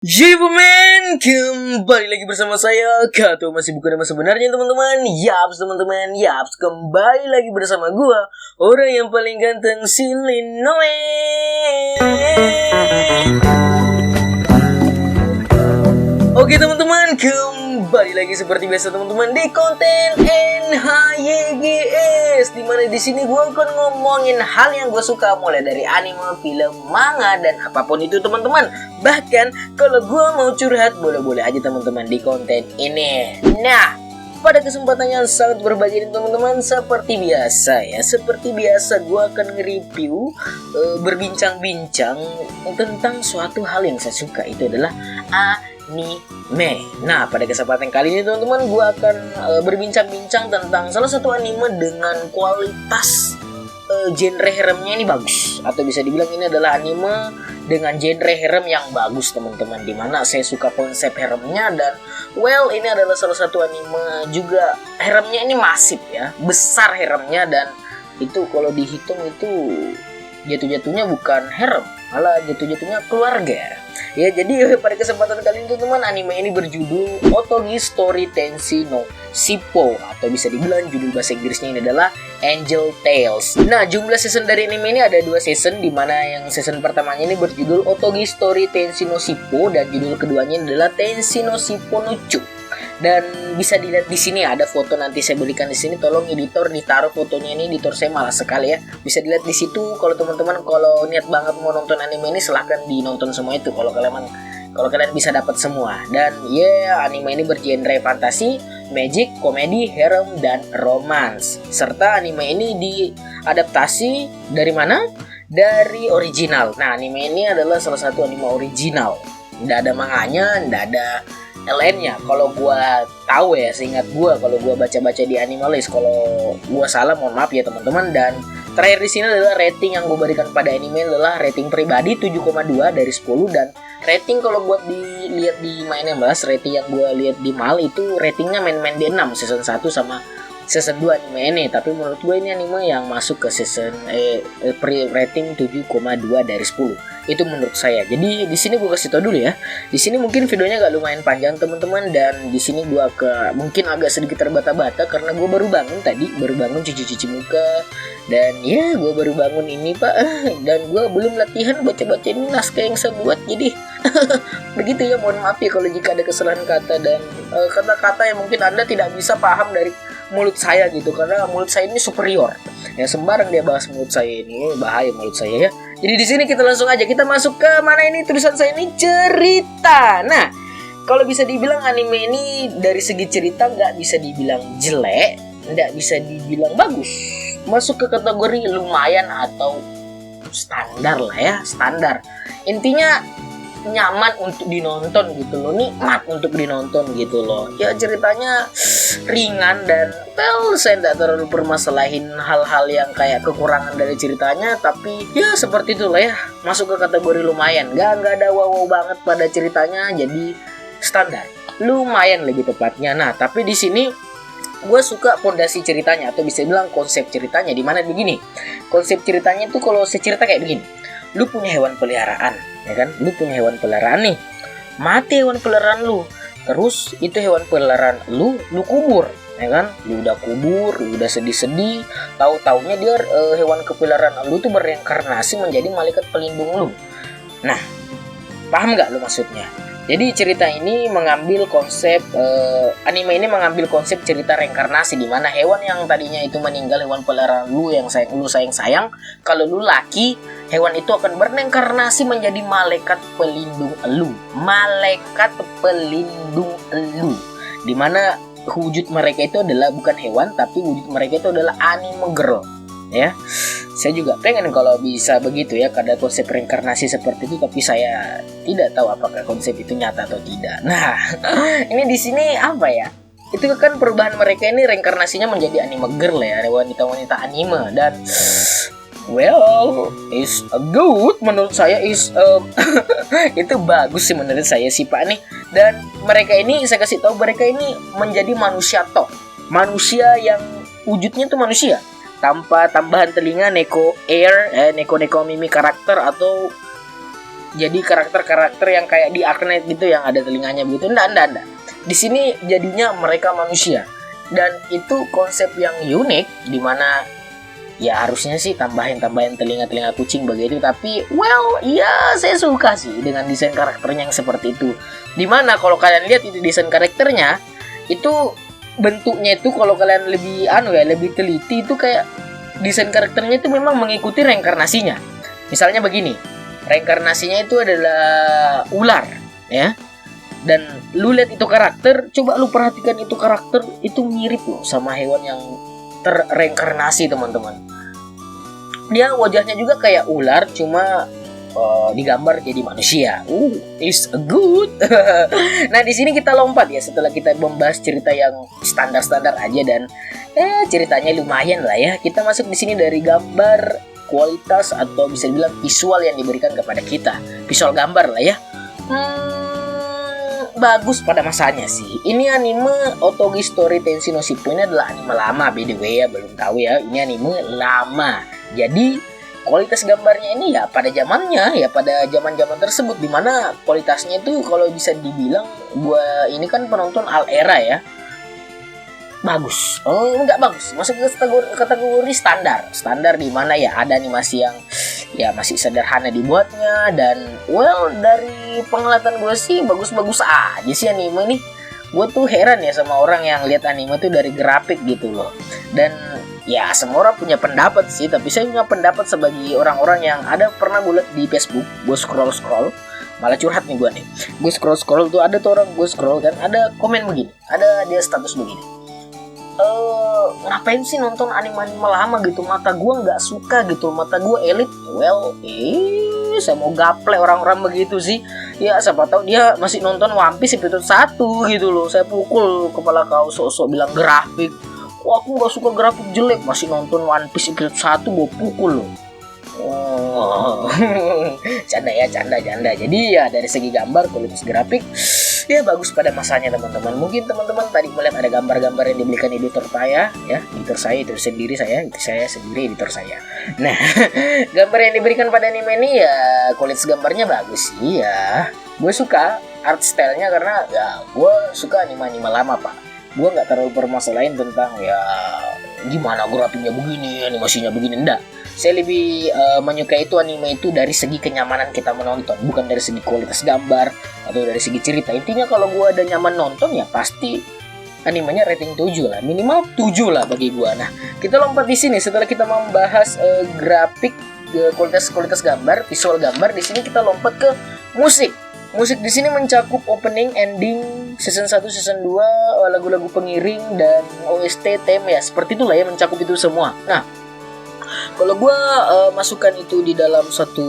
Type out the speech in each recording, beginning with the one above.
Jibumen, kembali lagi bersama saya Kato, masih bukan nama sebenarnya teman-teman. Yaps teman-teman, yaps, kembali lagi bersama gua, orang yang paling ganteng Silinoe. Oke teman-teman, kembali lagi seperti biasa teman-teman di konten NHYGS, dimana di sini gue akan ngomongin hal yang gue suka, mulai dari anime, film, manga, dan apapun itu teman-teman. Bahkan kalau gue mau curhat, boleh-boleh aja teman-teman di konten ini. Nah, pada kesempatan yang sangat berbahagia ini teman-teman, seperti biasa gue akan nge-review, berbincang-bincang tentang suatu hal yang saya suka, itu adalah anime. Nah, pada kesempatan kali ini teman-teman, gue akan berbincang-bincang tentang salah satu anime dengan kualitas genre haremnya ini bagus, atau bisa dibilang ini adalah anime dengan genre harem yang bagus teman-teman, dimana saya suka konsep haremnya. Dan ini adalah salah satu anime juga haremnya ini masif ya, besar haremnya, dan itu kalau dihitung itu jatuh-jatuhnya bukan harem, malah jatuh-jatuhnya keluarga. Ya, jadi pada kesempatan kali ini teman, anime ini berjudul Otogi Story Tenshi no Shippo, atau bisa dibilang judul bahasa Inggrisnya ini adalah Angel Tales. Nah, jumlah season dari anime ini ada 2 season, dimana yang season pertamanya ini berjudul Otogi Story Tenshi no Shippo, dan judul keduanya adalah Tenshi no Shippo no Chu. Dan bisa dilihat di sini ada foto, nanti saya berikan di sini. Tolong editor ditaruh fotonya, ini editor saya malas sekali ya. Bisa dilihat di situ. Kalau teman-teman kalau niat banget mau nonton anime ini, silahkan dinonton semua itu. Kalau kalian bisa dapat semua. Dan anime ini bergenre fantasi, magic, komedi, harem, dan romance. Serta anime ini diadaptasi dari mana? Dari original. Nah, anime ini adalah salah satu anime original. Nggak ada manganya, nggak ada LN-nya. Kalau gua tahu ya, seingat gua, kalau gua baca-baca di Animalist, kalau gua salah mohon maaf ya teman-teman. Dan terakhir di sini adalah rating yang gua berikan pada anime adalah rating pribadi 7,2 dari 10, dan rating kalau buat dilihat di My16, rating yang gua lihat di Mal itu ratingnya main-main di 6 season 1 sama season 2 anime ini. Tapi menurut gue ini anime yang masuk ke season rating 7,2 dari 10. Itu menurut saya. Jadi di sini gue kasih tau dulu ya. Di sini mungkin videonya agak lumayan panjang teman-teman, dan di sini gue mungkin agak sedikit terbata-bata karena gue baru bangun cuci muka, dan gue baru bangun ini pak, dan gue belum latihan baca-baca ini naskah yang saya buat, jadi begitu ya. Mohon maaf ya kalau jika ada kesalahan kata dan kata-kata yang mungkin Anda tidak bisa paham dari mulut saya gitu, karena mulut saya ini superior ya, sembarang dia bahas mulut saya ini, bahaya mulut saya ya. Jadi di sini kita langsung aja kita masuk ke mana, ini tulisan saya ini cerita. Nah, kalau bisa dibilang anime ini dari segi cerita nggak bisa dibilang jelek, nggak bisa dibilang bagus, masuk ke kategori lumayan atau standar lah ya, standar. Intinya nyaman untuk dinonton gitu loh, nikmat untuk dinonton gitu loh ya. Ceritanya ringan dan saya tidak terlalu permasalahin hal-hal yang kayak kekurangan dari ceritanya, tapi ya seperti itulah ya, masuk ke kategori lumayan. Nggak ada wow banget pada ceritanya, jadi standar, lumayan lebih tepatnya. Nah, tapi di sini gue suka fondasi ceritanya, atau bisa bilang konsep ceritanya, dimana begini. Konsep ceritanya itu kalau secerita kayak begini. Lu punya hewan peliharaan, ya kan? Lu punya hewan peliharaan nih, mati hewan peliharaan lu. Terus itu hewan peliharaan lu kubur, ya kan? Lu udah kubur, lu udah sedih-sedih. Tahu-taunya dia hewan kepeliharaan lu tuh bereinkarnasi menjadi malaikat pelindung lu. Nah, paham nggak lu maksudnya? Jadi cerita ini mengambil konsep anime ini mengambil konsep cerita reinkarnasi, di mana hewan yang tadinya itu meninggal, hewan peliharaan lu yang sayang, kalau lu laki, hewan itu akan bereinkarnasi menjadi malaikat pelindung elu. Di mana wujud mereka itu adalah bukan hewan, tapi wujud mereka itu adalah anime girl. Ya, saya juga pengen kalau bisa begitu ya, kada konsep reinkarnasi seperti itu, tapi saya tidak tahu apakah konsep itu nyata atau tidak. Nah, ini di sini apa ya? Itu kan perubahan mereka ini reinkarnasinya menjadi anime girl ya, wanita-wanita anime, dan is good menurut saya, itu bagus sih menurut saya sih pak nih. Dan mereka ini saya kasih tahu, mereka ini menjadi manusia top, manusia yang wujudnya tuh manusia tanpa tambahan telinga, neko mimi karakter, atau jadi karakter-karakter yang kayak di Arknight gitu yang ada telinganya begitu. Enggak. Di sini jadinya mereka manusia. Dan itu konsep yang unik, dimana ya harusnya sih tambahin telinga kucing begitu, tapi well ya saya suka sih dengan desain karakternya yang seperti itu. Dimana kalau kalian lihat itu desain karakternya itu bentuknya itu kalau kalian lebih lebih teliti itu kayak desain karakternya itu memang mengikuti reinkarnasinya. Misalnya begini, reinkarnasinya itu adalah ular ya. Dan lu lihat itu karakter, coba lu perhatikan itu karakter itu mirip loh sama hewan yang terreinkarnasi teman-teman. Dia wajahnya juga kayak ular, cuma digambar jadi manusia. Is good. Nah di sini kita lompat ya, setelah kita membahas cerita yang standar aja dan ceritanya lumayan lah ya. Kita masuk di sini dari gambar, kualitas atau bisa dibilang visual yang diberikan kepada kita. Visual gambar lah ya. Bagus pada masanya sih. Ini anime Otogi Story Tenshi no Shippuden ini adalah anime lama, by the way ya, belum tahu ya. Ini anime lama. Jadi kualitas gambarnya ini ya pada zamannya ya, pada zaman-zaman tersebut, dimana kualitasnya itu kalau bisa dibilang gua ini kan penonton all era ya. Bagus. Enggak bagus. Masuk ke kategori standar di mana ya ada animasi yang ya masih sederhana dibuatnya, dan well dari penglihatan gue sih bagus-bagus aja sih anime ini. Gue tuh heran ya sama orang yang lihat anime tuh dari grafik gitu loh. Dan ya semua orang punya pendapat sih, tapi saya punya pendapat sebagai orang-orang yang ada pernah gue lihat di Facebook. Gue scroll malah curhat nih gue nih. Gue scroll tuh ada tuh orang, gue scroll kan ada komen begini, ada dia status begini. Ngapain sih nonton anime-anime lama gitu, mata gue nggak suka gitu, mata gue elit. Well, saya mau gaple orang-orang begitu sih. Ya siapa tahu dia masih nonton One Piece episode 1 gitu loh. Saya pukul kepala kau sok-sok bilang grafik. Wah aku nggak suka grafik jelek, masih nonton One Piece episode 1 gue pukul loh. Canda. Jadi ya dari segi gambar, kualitas grafik ya bagus pada masanya teman-teman. Mungkin teman-teman tadi melihat ada gambar-gambar yang diberikan editor saya ya, editor saya sendiri editor saya. Nah, gambar yang diberikan pada anime ini ya kualitas gambarnya bagus sih ya. Gue suka art style-nya karena ya gue suka anime-anime lama pak. Gue nggak terlalu permasalahin tentang ya gimana grafiknya begini, animasinya begini, enggak. Saya lebih menyukai itu anime itu dari segi kenyamanan kita menonton, bukan dari segi kualitas gambar atau dari segi cerita. Intinya kalau gue ada nyaman nonton ya pasti animenya rating 7 lah, minimal 7 lah bagi gue. Nah, kita lompat di sini setelah kita membahas grafik, kualitas gambar, visual gambar. Di sini kita lompat ke musik. Musik di sini mencakup opening, ending, season 1, season 2, lagu-lagu pengiring dan OST, theme ya, seperti itulah ya, mencakup itu semua. Nah, kalau gue masukkan itu di dalam satu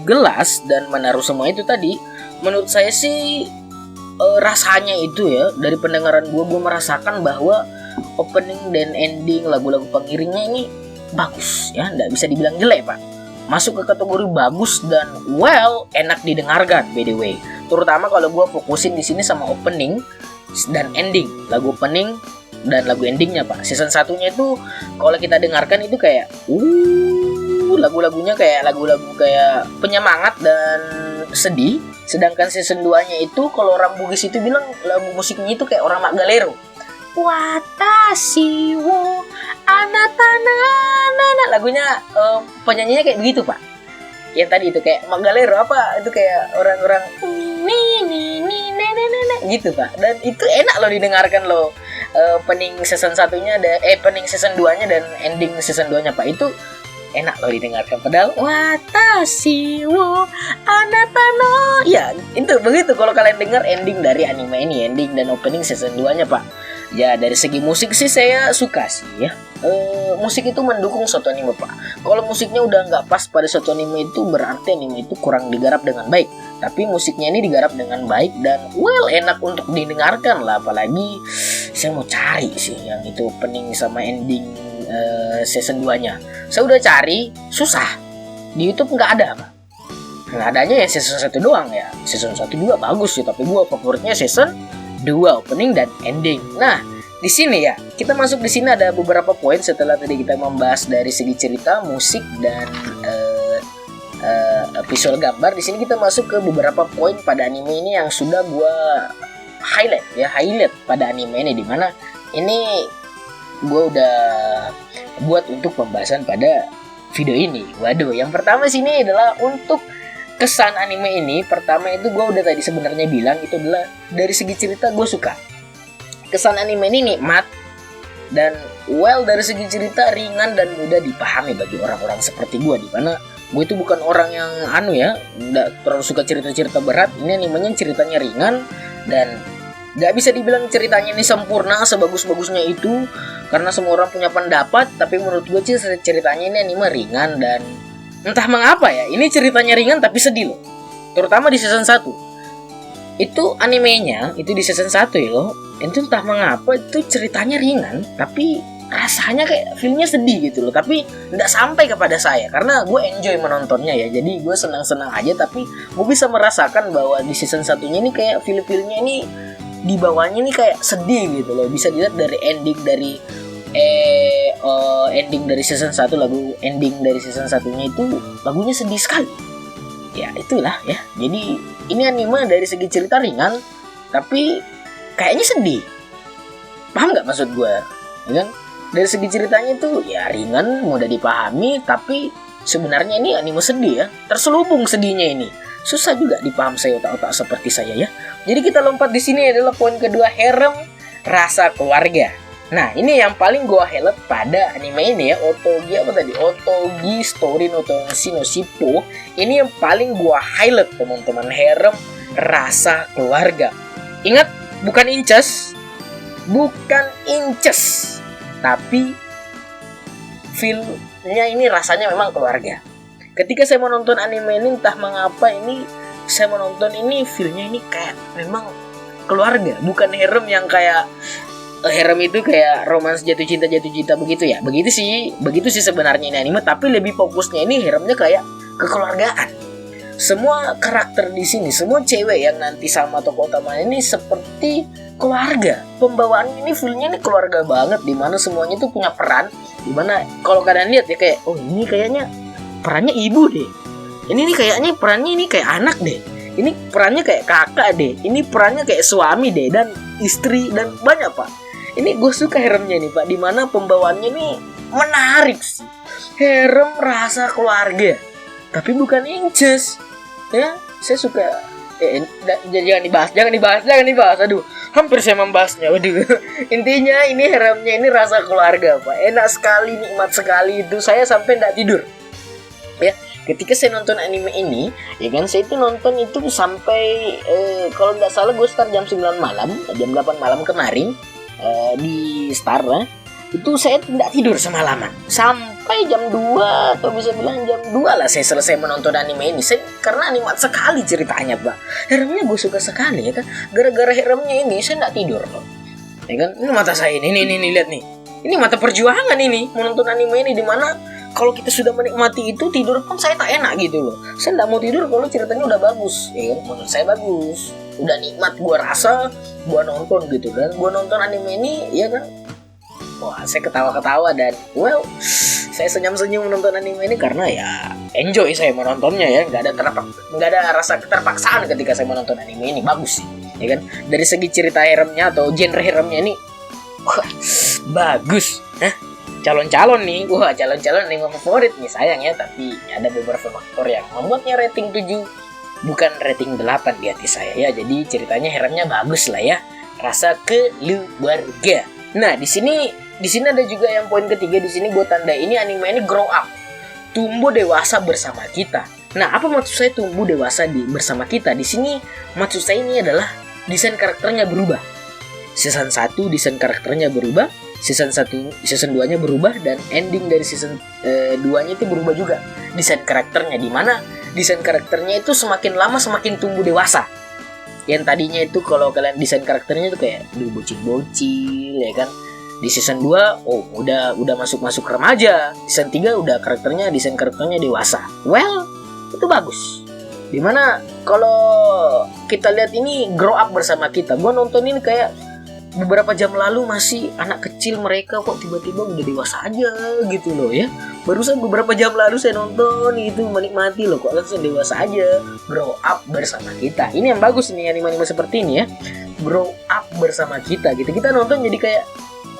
gelas dan menaruh semua itu tadi, menurut saya sih rasanya itu ya, dari pendengaran gue merasakan bahwa opening dan ending lagu-lagu pengiringnya ini bagus ya, nggak bisa dibilang jelek pak. Masuk ke kategori bagus dan well enak didengarkan by the way. Terutama kalau gue fokusin di sini sama opening dan ending, lagu opening dan lagu endingnya pak. Season satunya itu kalau kita dengarkan itu kayak lagu-lagunya kayak lagu-lagu kayak penyemangat dan sedih. Sedangkan season 2 nya itu kalau orang Bugis itu bilang lagu musiknya itu kayak orang Magalero. Watashi wo anata na lagunya penyanyinya kayak begitu pak. Yang tadi itu kayak Magalero apa itu kayak orang-orang gitu pak. Dan itu enak loh didengarkan loh. Opening season 1-nya ada opening season 2-nya dan ending season 2-nya pak, itu enak loh didengarkan. Padahal watashi wo anata no ya itu begitu kalau kalian dengar ending dari anime ini, ending dan opening season 2-nya pak. Ya dari segi musik sih saya suka sih ya. Musik itu mendukung suatu anime pak. Kalau musiknya udah nggak pas pada suatu anime itu berarti anime itu kurang digarap dengan baik. Tapi musiknya ini digarap dengan baik dan well enak untuk didengarkan lah. Apalagi saya mau cari sih yang itu opening sama ending season 2-nya. Saya udah cari susah. Di YouTube nggak ada pak. Nggak adanya ya season 1 doang ya. Season 1 2 bagus sih, tapi gua favoritnya season 2 opening dan ending. Nah, di sini ya, kita masuk di sini ada beberapa poin setelah tadi kita membahas dari segi cerita, musik dan visual gambar, di sini kita masuk ke beberapa poin pada anime ini yang sudah gue highlight pada anime ini, dimana ini gue udah buat untuk pembahasan pada video ini. Waduh, yang pertama sini adalah untuk kesan anime ini. Pertama itu gue udah tadi sebenarnya bilang, itu adalah dari segi cerita gue suka. Kesan anime ini nikmat dan dari segi cerita ringan dan mudah dipahami bagi orang-orang seperti gue, di mana gue itu bukan orang yang nggak terlalu suka cerita-cerita berat. Ini animenya ceritanya ringan dan nggak bisa dibilang ceritanya ini sempurna sebagus-bagusnya itu, karena semua orang punya pendapat. Tapi menurut gue sih ceritanya ini anime ringan, dan entah mengapa ya, ini ceritanya ringan tapi sedih loh. Terutama di season 1. Itu animenya, itu di season 1 ya loh. Itu entah mengapa itu ceritanya ringan, tapi rasanya kayak filmnya sedih gitu loh. Tapi nggak sampai kepada saya, karena gue enjoy menontonnya ya. Jadi gue senang-senang aja, tapi gue bisa merasakan bahwa di season satunya ini kayak film-filmnya ini di bawahnya ini kayak sedih gitu loh. Bisa dilihat dari ending dari season 1, lagu ending dari season satunya itu lagunya sedih sekali. Ya itulah ya. Jadi ini anime dari segi cerita ringan, tapi kayaknya sedih. Paham nggak maksud gue? Ya kan? Dari segi ceritanya itu ya ringan, mudah dipahami, tapi sebenarnya ini anime sedih ya. Terselubung sedihnya ini. Susah juga dipaham saya otak-otak seperti saya ya. Jadi kita lompat di sini adalah poin kedua, harem rasa keluarga. Nah, ini yang paling gua highlight pada anime ini ya, Otogi Story no Tonshi no Shippo. Ini yang paling gua highlight teman-teman, harem rasa keluarga. Ingat, bukan incest, tapi filmnya ini rasanya memang keluarga. Ketika saya menonton anime ini, entah mengapa saya menonton ini filmnya ini kayak memang keluarga, bukan harem yang kayak harem itu kayak romans jatuh cinta begitu ya. Begitu sih sebenarnya ini anime, tapi lebih fokusnya ini haremnya kayak kekeluargaan. Semua karakter di sini, semua cewek yang nanti sama tokoh utamanya ini seperti keluarga. Pembawaan ini filmnya ini keluarga banget, dimana semuanya tuh punya peran. Dimana kalau kalian lihat ya kayak, oh ini kayaknya perannya ibu deh. Ini nih kayaknya perannya ini kayak anak deh. Ini perannya kayak kakak deh. Ini perannya kayak suami deh, dan istri, dan banyak pak. Ini gue suka haremnya nih pak, dimana pembawaannya nih menarik sih. Harem rasa keluarga, tapi bukan incest. Ya, saya suka. Jangan dibahas. Aduh, hampir saya membahasnya. Waduh. Intinya ini haremnya ini rasa keluarga pak. Enak sekali, nikmat sekali itu. Saya sampai nggak tidur. Ya, ketika saya nonton anime ini, ya kan, saya itu nonton itu sampai kalau nggak salah gue start jam 9 malam, jam 8 malam kemarin di Star lah. Itu saya tidak tidur semalaman sampai jam 2 atau bisa bilang jam 2 lah saya selesai menonton anime ini. Karena nikmat sekali ceritanya pak. Haremnya gue suka sekali ya kan. Gara-gara haremnya ini saya tidak tidur loh. Ya kan, ini mata saya ini lihat nih. Ini mata perjuangan ini menonton anime ini, dimana kalau kita sudah menikmati itu, tidur pun saya tak enak gitu loh. Saya tidak mau tidur kalau ceritanya udah bagus, ya kan? Menurut saya bagus, udah nikmat gua rasa, gua nonton gitu kan. Gua nonton anime ini, ya kan. Wah, saya ketawa-ketawa dan saya senyum-senyum menonton anime ini karena ya enjoy saya menontonnya ya. Nggak ada rasa keterpaksaan ketika saya menonton anime ini, bagus sih, ya kan. Dari segi cerita haremnya atau genre haremnya ini, wah, bagus. Calon-calon anime favorit nih sayang ya, tapi ada beberapa faktor yang membuatnya rating 7 bukan rating 8 di hati saya ya. Jadi ceritanya haremnya bagus lah ya, rasa keluarga. Nah, di sini ada juga yang poin ketiga. Di sini gue tanda ini anime ini grow up, tumbuh dewasa bersama kita. Nah, apa maksud saya tumbuh dewasa bersama kita? Di sini maksud saya ini adalah desain karakternya berubah. Season 1 desain karakternya berubah, season 2-nya berubah, dan ending dari season 2-nya itu berubah juga desain karakternya, di mana desain karakternya itu semakin lama semakin tumbuh dewasa. Yang tadinya itu kalau kalian desain karakternya itu kayak bocil-bocil ya kan. Di season 2 udah masuk remaja. Season 3 udah desain karakternya dewasa. Itu bagus. Dimana kalau kita lihat ini grow up bersama kita. Gua nonton ini kayak beberapa jam lalu masih anak kecil mereka, kok tiba-tiba udah dewasa aja gitu loh ya. Barusan beberapa jam lalu saya nonton itu, menikmati loh, kok langsung dewasa aja. Grow up bersama kita. Ini yang bagus nih anime-anime seperti ini ya. Grow up bersama kita gitu. Kita nonton jadi kayak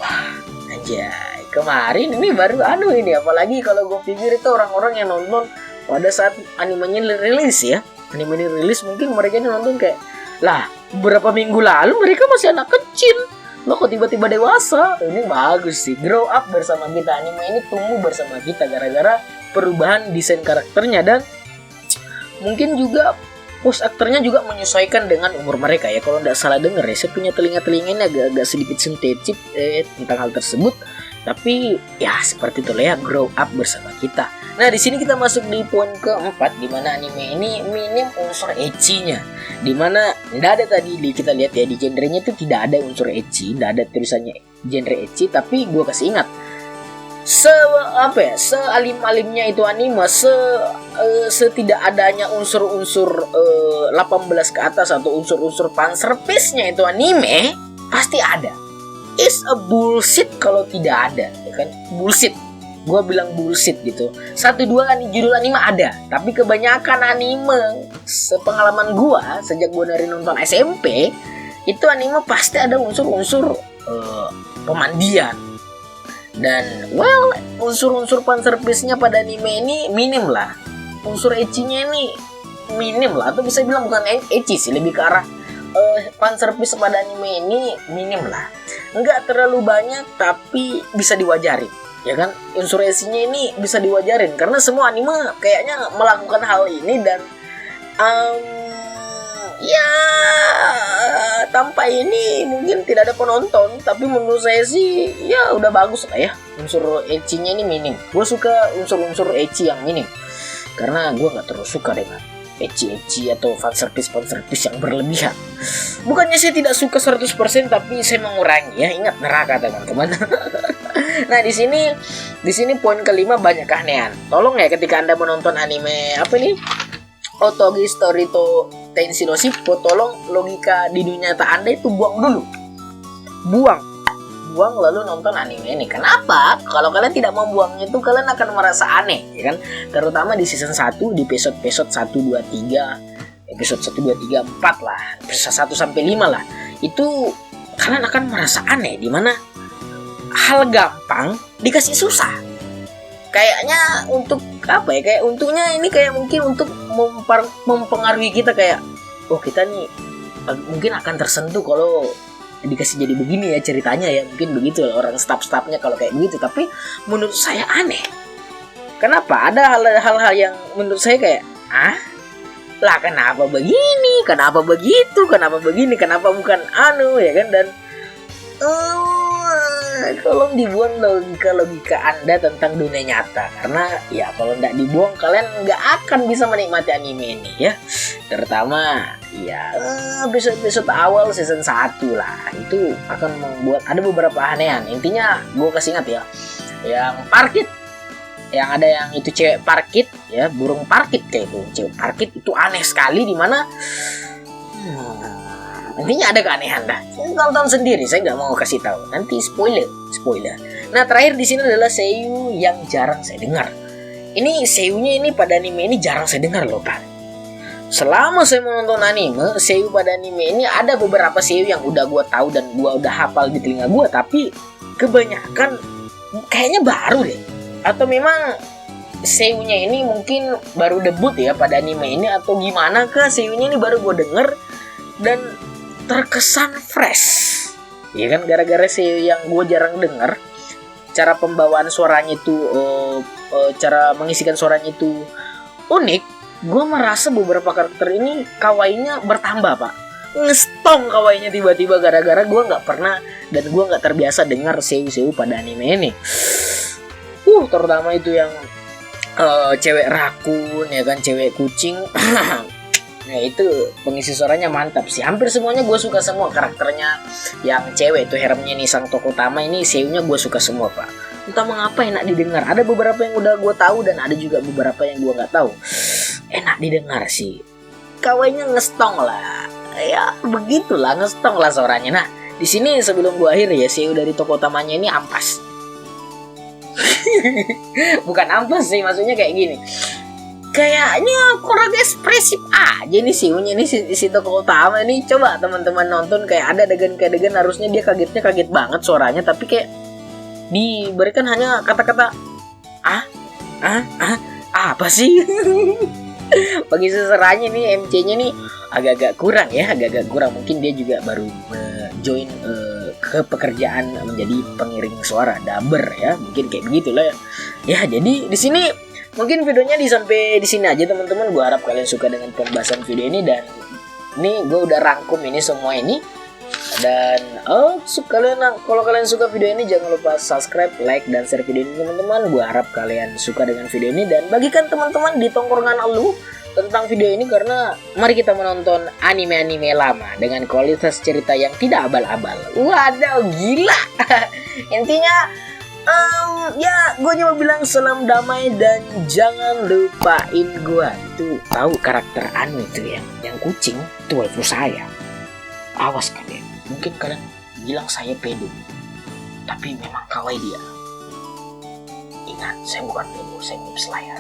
wah, anjay. Kemarin ini baru ini, apalagi kalau gue pikir itu orang-orang yang nonton pada saat animenya rilis ya. Anime ini rilis mungkin mereka ini nonton kayak, lah beberapa minggu lalu mereka masih anak kecil, lo kok tiba-tiba dewasa. Ini bagus sih, grow up bersama kita. Anime ini tumbuh bersama kita gara-gara perubahan desain karakternya, dan mungkin juga voice aktornya juga menyesuaikan dengan umur mereka ya. Kalau nggak salah denger ya, saya punya telinga ini agak sedikit sensitif tentang hal tersebut. Tapi ya seperti itu lah ya, grow up bersama kita. Nah di sini kita masuk di poin keempat, di mana anime ini minim unsur ecchi-nya. Dimana tidak ada tadi kita lihat ya, di genrenya itu tidak ada unsur ecchi, tidak ada tulisannya genre ecchi. Tapi gue kasih ingat, sealim-alimnya itu anime, setidak adanya unsur-unsur 18 ke atas atau unsur-unsur fanservice-nya itu anime pasti ada. Is a bullshit kalau tidak ada, ya kan? Bullshit. Gue bilang bullshit gitu. 1-2 judul anime ada, tapi kebanyakan anime sepengalaman gue sejak gue dari nonton SMP itu anime pasti ada unsur-unsur pemandian. Dan well, unsur-unsur fanservice-nya pada anime ini minim lah. Unsur ecchi-nya ini minim lah, atau bisa bilang bukan ecchi sih, lebih ke arah fanservice pada anime ini minim lah. Nggak terlalu banyak tapi bisa diwajarin, ya kan? Unsur ecchi-nya ini bisa diwajarin karena semua anime kayaknya melakukan hal ini. Dan ya tanpa ini mungkin tidak ada penonton, tapi menurut saya sih ya udah bagus lah ya. Unsur ecchi-nya ini minim. Gue suka unsur-unsur ecchi yang minim karena gue nggak terlalu suka dengan ecchi atau fanservice yang berlebihan. Bukannya saya tidak suka 100%, tapi saya mengurangi ya. Ingat neraka teman-teman. Nah di sini poin kelima, banyak keanehan. Tolong ya ketika Anda menonton anime apa ini, Otogi Story to Tenshi no Shippo, tolong logika di dunia nyata Anda itu buang dulu. Buang lalu nonton anime ini. Kenapa? Kalau kalian tidak membuangnya itu kalian akan merasa aneh, ya kan? Terutama di season 1, di episode 1, 2, 3, episode 1, 2, 3, 4 lah, episode 1 sampai 5 lah. Itu kalian akan merasa aneh, dimana hal gampang dikasih susah. Kayaknya untuk apa ya? Kayak untungnya ini kayak mungkin untuk mempengaruhi kita, kayak oh kita nih mungkin akan tersentuh kalau dikasih jadi begini ya ceritanya ya, mungkin begitu orang staff-staffnya kalau kayak begitu. Tapi menurut saya aneh. Kenapa? Ada hal-hal yang menurut saya kayak lah kenapa begini, kenapa begitu, kenapa begini, kenapa bukan ya kan? Dan tolong dibuang logika Anda tentang dunia nyata, karena ya kalau nggak dibuang kalian nggak akan bisa menikmati anime ini ya. Terutama ya episode awal season 1 lah, itu akan membuat ada beberapa keanehan. Intinya gue kasih ingat ya, yang parkit, yang ada yang itu cewek parkit ya, burung parkit kayak itu, cewek parkit itu aneh sekali, dimana intinya ada keanehan dah. Tonton sendiri, saya nggak mau kasih tahu. Nanti spoiler. Nah terakhir di sini adalah seiyu yang jarang saya dengar. Ini seiyunya ini pada anime ini jarang saya dengar loh Pak. Selama saya menonton anime, seiyu pada anime ini ada beberapa seiyu yang udah gue tahu dan gue udah hafal di telinga gue, tapi kebanyakan kayaknya baru deh. Atau memang seiyunya ini mungkin baru debut ya pada anime ini, atau gimana kah seiyunya ini baru gue denger dan terkesan fresh, ya kan? Gara-gara sih yang gue jarang dengar, cara pembawaan suaranya itu, cara mengisikan suaranya itu unik. Gue merasa beberapa karakter ini kawainya bertambah Pak, ngestong kawainya tiba-tiba, gara-gara gue nggak pernah dan gue nggak terbiasa dengar seiyu pada anime ini. Terutama itu yang cewek rakun ya kan, cewek kucing. Nah itu pengisi suaranya mantap sih. Hampir semuanya gue suka semua karakternya. Yang cewek itu Hermnya nih, sang tokoh utama ini, seiyunya gue suka semua Pak. Entah mengapa enak didengar. Ada beberapa yang udah gue tahu dan ada juga beberapa yang gue nggak tahu. Enak didengar sih. Kawainya ngestong lah. Ya begitulah, ngestong lah suaranya. Nah di sini sebelum gue akhir ya, seiyu dari tokoh utamanya ini ampas. Bukan ampas sih, maksudnya kayak gini. Kayaknya kurang ekspresif aja nih si Unya nih, si tokoh utama nih. Coba teman-teman nonton, kayak ada adegan harusnya dia kaget banget suaranya, tapi kayak diberikan hanya kata-kata apa sih? Bagi seseranya nih MC-nya nih agak-agak kurang. Mungkin dia juga baru join ke pekerjaan menjadi pengiring suara dubber ya, mungkin kayak begitulah ya. Ya, jadi di sini mungkin videonya sampai di sini aja teman-teman. Gue harap kalian suka dengan pembahasan video ini, dan ini gue udah rangkum ini semua ini. Dan kalau kalian suka video ini, jangan lupa subscribe, like, dan share video ini teman-teman. Gue harap kalian suka dengan video ini, dan bagikan teman-teman di tongkrongan lu tentang video ini, karena mari kita menonton anime-anime lama dengan kualitas cerita yang tidak abal-abal. Waduh, gila. Intinya ya gue cuma bilang salam damai, dan jangan lupain gue tuh tahu karakter anime itu yang kucing itu waifu saya. Awas kalian, mungkin kalian bilang saya pedo, tapi memang kawaii dia. Ingat, saya bukan pedo, saya ngibs layar.